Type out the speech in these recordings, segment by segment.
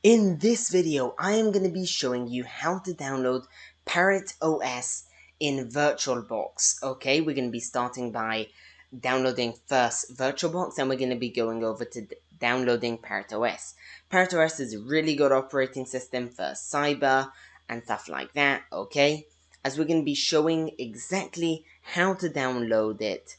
In this video, I am going to be showing you how to download Parrot OS in VirtualBox. Okay, we're going to be starting by downloading first VirtualBox, and we're going to be going over to downloading Parrot OS. Parrot OS is a really good operating system for cyber and stuff like that, okay? As we're going to be showing exactly how to download it.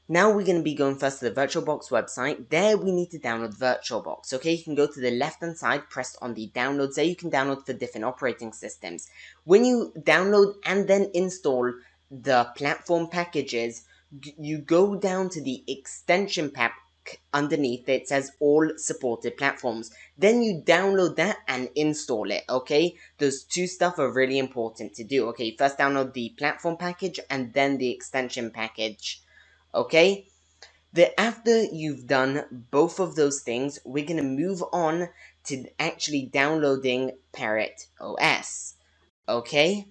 Now we're going to be going first to the VirtualBox website. There we need to download VirtualBox. Okay, you can go to the left hand side, press on the downloads. There you can download for different operating systems. When you download and then install the platform packages, you go down to the extension pack underneath. It says all supported platforms. Then you download that and install it, okay? Those two stuff are really important to do. Okay, first download the platform package and then the extension package. Okay, after you've done both of those things, we're going to move on to actually downloading Parrot OS. Okay,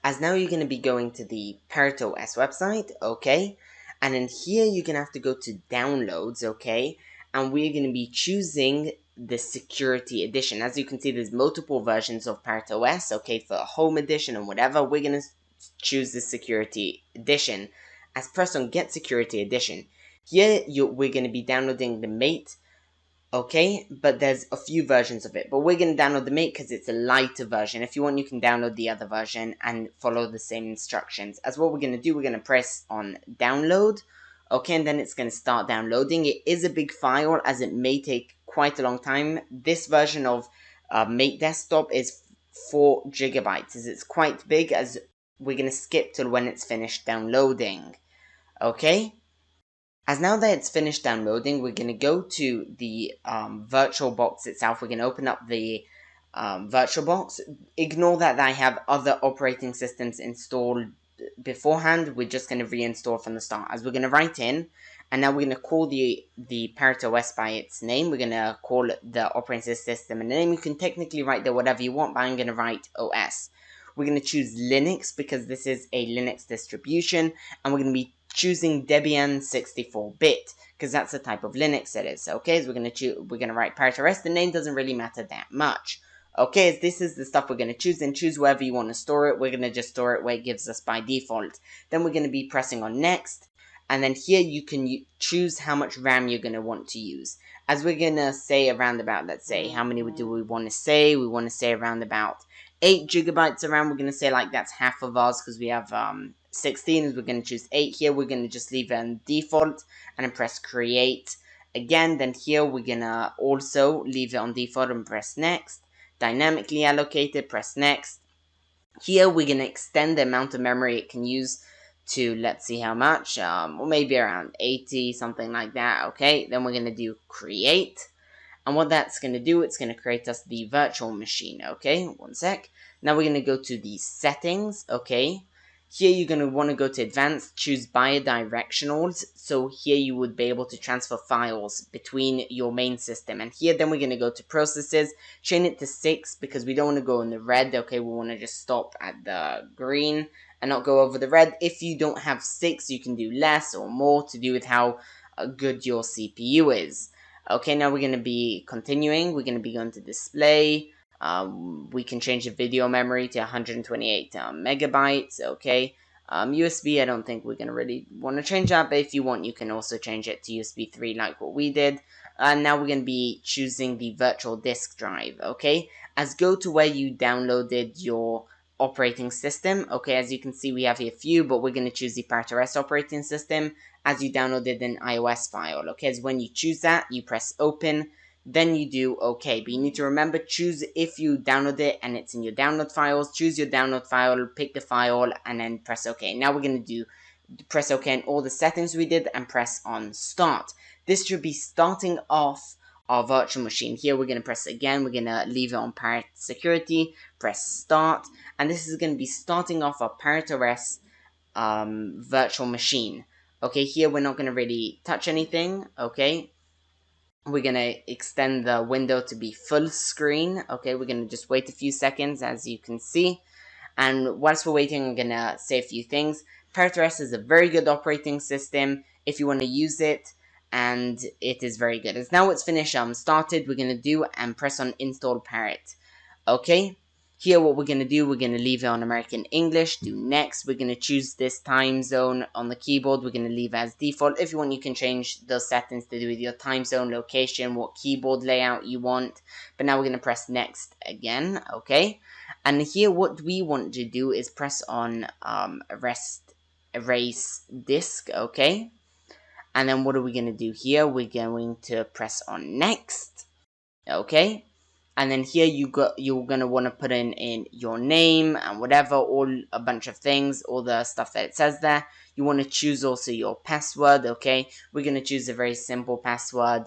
as now you're going to be going to the Parrot OS website. Okay, and in here you're going to have to go to downloads. Okay, and we're going to be choosing the security edition. As you can see, there's multiple versions of Parrot OS. Okay, for a home edition and whatever, we're going to choose the security edition. As press on get security edition. Here we're going to be downloading the mate, okay, but there's a few versions of it, but we're going to download the mate because it's a lighter version. If you want, you can download the other version and follow the same instructions. As what we're going to do, we're going to press on download, okay, and then it's going to start downloading. It is a big file, as it may take quite a long time. This version of mate desktop is 4 gigabytes, as it's quite big, as we're going to skip till when it's finished downloading. Okay, as now that it's finished downloading, we're going to go to the VirtualBox itself. We're going to open up the VirtualBox. Ignore that I have other operating systems installed beforehand. We're just going to reinstall from the start. As we're going to write in, and now we're going to call the Parrot OS by its name. We're going to call the operating system and the name. You can technically write there whatever you want, but I'm going to write OS. We're going to choose Linux because this is a Linux distribution, and we're going to be choosing Debian 64-bit because that's the type of Linux it is. Okay, so we're going to write Parrot OS. The name doesn't really matter that much. Okay, as this is the stuff we're going to choose, and choose wherever you want to store it. We're going to just store it where it gives us by default. Then we're going to be pressing on next, and then here you can choose how much RAM you're going to want to use. As we're going to say around about, let's say, how many do we want to say? We want to say around about 8 gigabytes of RAM. We're going to say like that's half of ours because we have 16, is we're going to choose 8 here. We're going to just leave it on default and then press create again. Then here we're going to also leave it on default and press next. Dynamically allocated, press next. Here we're going to extend the amount of memory it can use to, let's see how much, or maybe around 80, something like that. Okay, then we're going to do create. And what that's going to do, it's going to create us the virtual machine. Okay, one sec. Now we're going to go to the settings. Okay, here you're going to want to go to advanced, choose bidirectionals. So here you would be able to transfer files between your main system. And here then we're going to go to processes, chain it to 6 because we don't want to go in the red. Okay, we want to just stop at the green and not go over the red. If you don't have 6, you can do less or more to do with how good your CPU is. Okay, now we're going to be continuing. We're going to be going to display. We can change the video memory to 128 megabytes. Okay, USB, I don't think we're going to really want to change that, but if you want, you can also change it to USB 3 like what we did. And now we're going to be choosing the virtual disk drive. Okay, as go to where you downloaded your operating system. Okay, as you can see, we have here a few, but we're going to choose the Parrot OS operating system as you downloaded an iOS file. Okay, as when you choose that, you press open, then you do OK. But you need to remember, choose if you download it and it's in your download files, choose your download file, pick the file, and then press OK. Now we're going to press OK on all the settings we did and press on start. This should be starting off our virtual machine. Here we're going to press again, we're going to leave it on Parrot security, press start, and this is going to be starting off our Parrot OS virtual machine. Okay, here we're not going to really touch anything. Okay, we're going to extend the window to be full screen. Okay, we're going to just wait a few seconds, as you can see. And whilst we're waiting, I'm going to say a few things. Parrot OS is a very good operating system if you want to use it. and it is very good. As now it's finished started, we're going to do and press on install Parrot. Okay, here what we're going to do, we're going to leave it on American English, do next, we're going to choose this time zone on the keyboard, we're going to leave as default. If you want, you can change those settings to do with your time zone, location, what keyboard layout you want, but now we're going to press next again. Okay, and here what we want to do is press on erase disk. Okay, and then what are we going to do here? We're going to press on next. Okay, and then here you're gonna want to put in your name and whatever, all a bunch of things, all the stuff that it says there. You want to choose also your password. Okay, we're gonna choose a very simple password.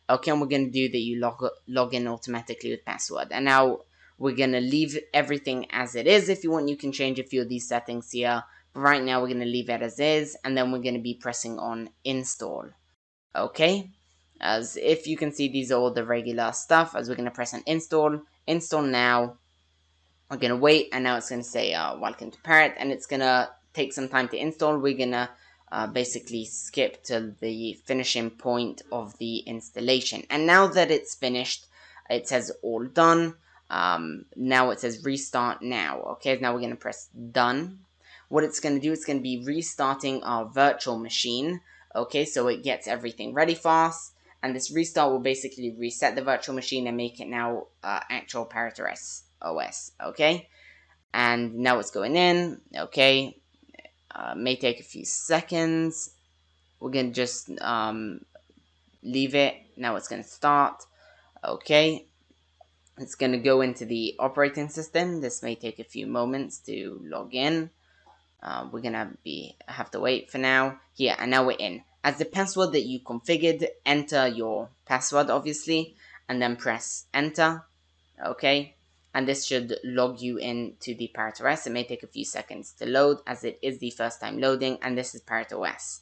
Okay, and we're gonna do that you log in automatically with password. And now we're gonna leave everything as it is. If you want, you can change a few of these settings here, but right now we're gonna leave it as is, and then we're gonna be pressing on install. Okay, as if you can see, these are all the regular stuff. As we're going to press on install now, we're going to wait, and now it's going to say welcome to Parrot, and it's going to take some time to install. We're going to basically skip to the finishing point of the installation, and now that it's finished, it says all done. Now it says restart now. Okay, now we're going to press done. What it's going to do, it's going to be restarting our virtual machine. Okay, so it gets everything ready for us, and this restart will basically reset the virtual machine and make it now actual Parrot OS. Okay, and now it's going in. Okay, may take a few seconds. We're gonna just leave it. Now it's gonna start. Okay, it's gonna go into the operating system. This may take a few moments to log in. We're gonna have to wait for now. Here, and now we're in. As the password that you configured, enter your password obviously, and then press enter. Okay, and this should log you into the Parrot OS. It may take a few seconds to load, as it is the first time loading, and this is Parrot OS.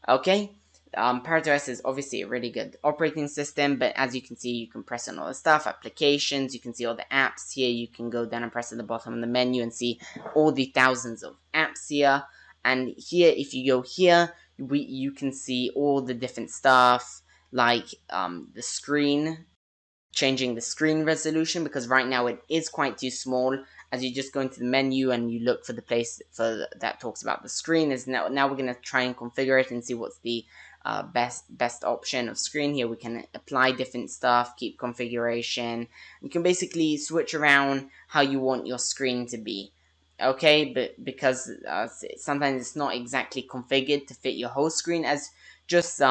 Okay, Parrot OS is obviously a really good operating system, but as you can see, you can press on all the stuff, applications, you can see all the apps here. You can go down and press at the bottom of the menu and see all the thousands of apps here. And here, if you go here, you can see all the different stuff, like the screen, changing the screen resolution, because right now it is quite too small. As you just go into the menu and you look for the place that talks about the screen, is now we're going to try and configure it and see what's the best option of screen. Here we can apply different stuff, keep configuration. You can basically switch around how you want your screen to be. Okay, but because sometimes it's not exactly configured to fit your whole screen, as just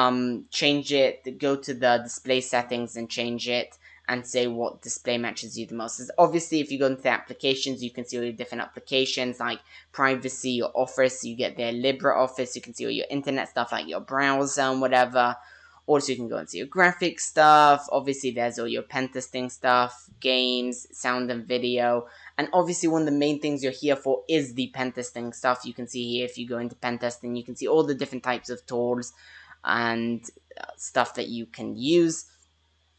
change it, go to the display settings and change it, and say what display matches you the most. As obviously, if you go into the applications, you can see all your different applications like privacy, your office, you get their LibreOffice, you can see all your internet stuff like your browser and whatever. Also, you can go and see your graphics stuff. Obviously, there's all your pen testing stuff, games, sound and video. And obviously, one of the main things you're here for is the pen testing stuff. You can see here, if you go into pen testing, you can see all the different types of tools and stuff that you can use.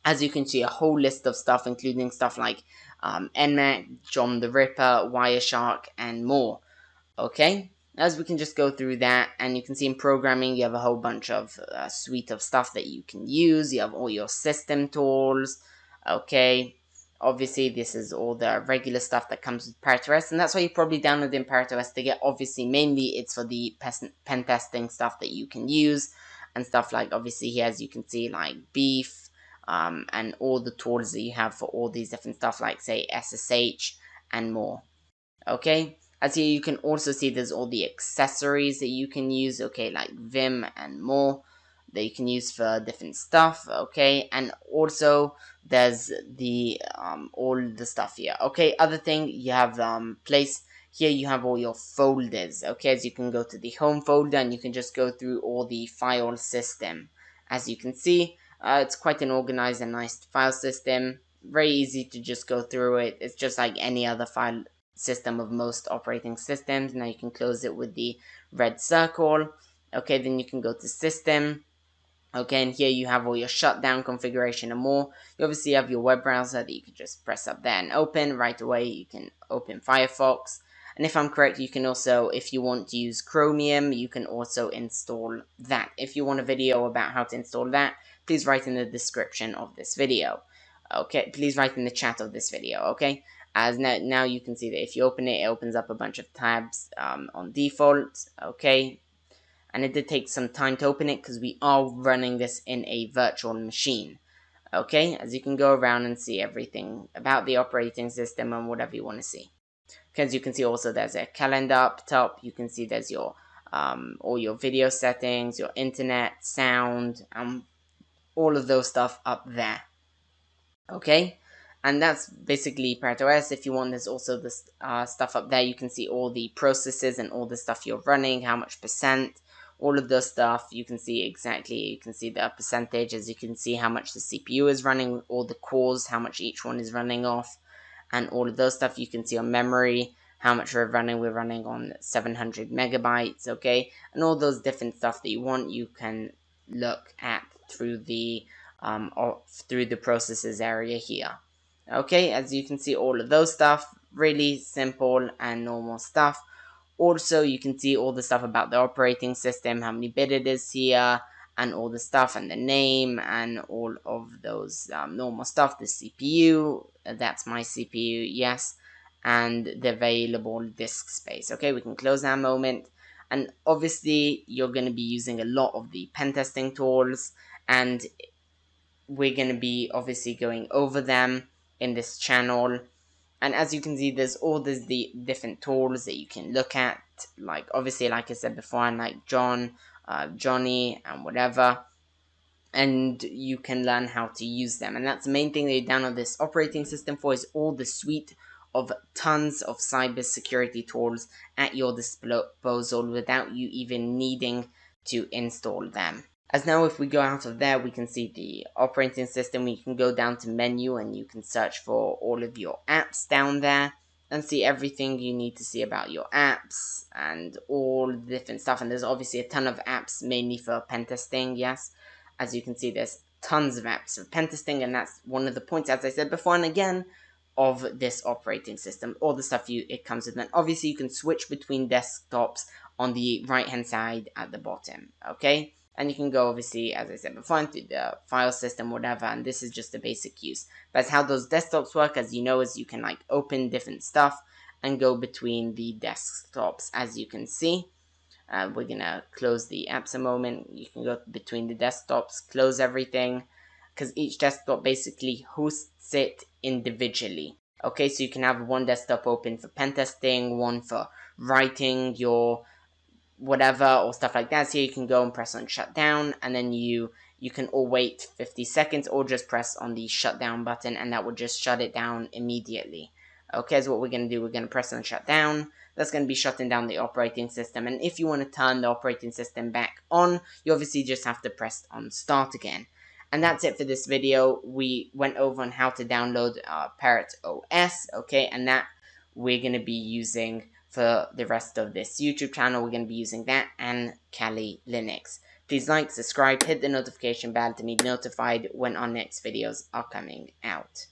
As you can see, a whole list of stuff, including stuff like NMAC, John the Ripper, Wireshark, and more. Okay, as we can just go through that, and you can see in programming, you have a whole bunch of suite of stuff that you can use. You have all your system tools. Okay, obviously this is all the regular stuff that comes with Parrot OS, and that's why you probably downloaded Parrot OS to get. Obviously, mainly it's for the pen testing stuff that you can use, and stuff like, obviously here, as you can see, like Beef, and all the tools that you have for all these different stuff, like say SSH and more. Okay, as here you can also see there's all the accessories that you can use, okay, like Vim and more that you can use for different stuff. Okay, and also there's the all the stuff here. Okay, other thing, you have place here, you have all your folders. Okay, as you can go to the home folder and you can just go through all the file system. As you can see, it's quite an organized and nice file system. Very easy to just go through it. It's just like any other file system of most operating systems. Now you can close it with the red circle. Okay, then you can go to system. Okay, and here you have all your shutdown configuration and more. You obviously have your web browser that you can just press up there and open right away. You can open Firefox. And if I'm correct, you can also, if you want to use Chromium, you can also install that. If you want a video about how to install that, please write in the description of this video. Okay, please write in the chat of this video, okay? As now you can see that if you open it, it opens up a bunch of tabs on default, okay? And it did take some time to open it because we are running this in a virtual machine. Okay, as you can go around and see everything about the operating system and whatever you want to see. Because you can see also there's a calendar up top. You can see there's your all your video settings, your internet, sound, all of those stuff up there. Okay, and that's basically Parrot OS. If you want, there's also this stuff up there. You can see all the processes and all the stuff you're running, how much percent, all of those stuff. You can see exactly, you can see the percentage, as you can see how much the CPU is running, all the cores, how much each one is running off, and all of those stuff. You can see on memory, how much we're running on 700 megabytes, okay, and all those different stuff that you want, you can look at through the through the processes area here. Okay, as you can see all of those stuff, really simple and normal stuff. Also, you can see all the stuff about the operating system, how many bit it is here, and all the stuff, and the name, and all of those normal stuff. The CPU, that's my CPU, yes, and the available disk space. Okay, we can close that moment. And obviously, you're going to be using a lot of the pen testing tools, and we're going to be obviously going over them in this channel. And as you can see, there's all the different tools that you can look at, like obviously, like I said before, and like Johnny, and whatever, and you can learn how to use them. And that's the main thing that you download this operating system for, is all the suite of tons of cybersecurity tools at your disposal without you even needing to install them. As now, if we go out of there, we can see the operating system. We can go down to menu and you can search for all of your apps down there and see everything you need to see about your apps and all the different stuff. And there's obviously a ton of apps mainly for pen testing, yes. As you can see, there's tons of apps for pen testing, and that's one of the points, as I said before and again, of this operating system. All the stuff it comes with. And obviously, you can switch between desktops on the right-hand side at the bottom, okay? And you can go, obviously, as I said before, into the file system, whatever, and this is just the basic use. But how those desktops work, as you know, is you can, like, open different stuff and go between the desktops, as you can see. We're gonna close the apps a moment. You can go between the desktops, close everything, because each desktop basically hosts it individually. Okay, so you can have one desktop open for pen testing, one for writing your whatever or stuff like that. So you can go and press on shutdown, and then you can all wait 50 seconds or just press on the shutdown button, and that will just shut it down immediately. Okay, so what we're going to do, we're going to press on shutdown. That's going to be shutting down the operating system, and if you want to turn the operating system back on, you obviously just have to press on start again. And that's it for this video. We went over on how to download Parrot OS, okay, and that we're going to be using for the rest of this YouTube channel. We're going to be using that and Kali Linux. Please like, subscribe, hit the notification bell to be notified when our next videos are coming out.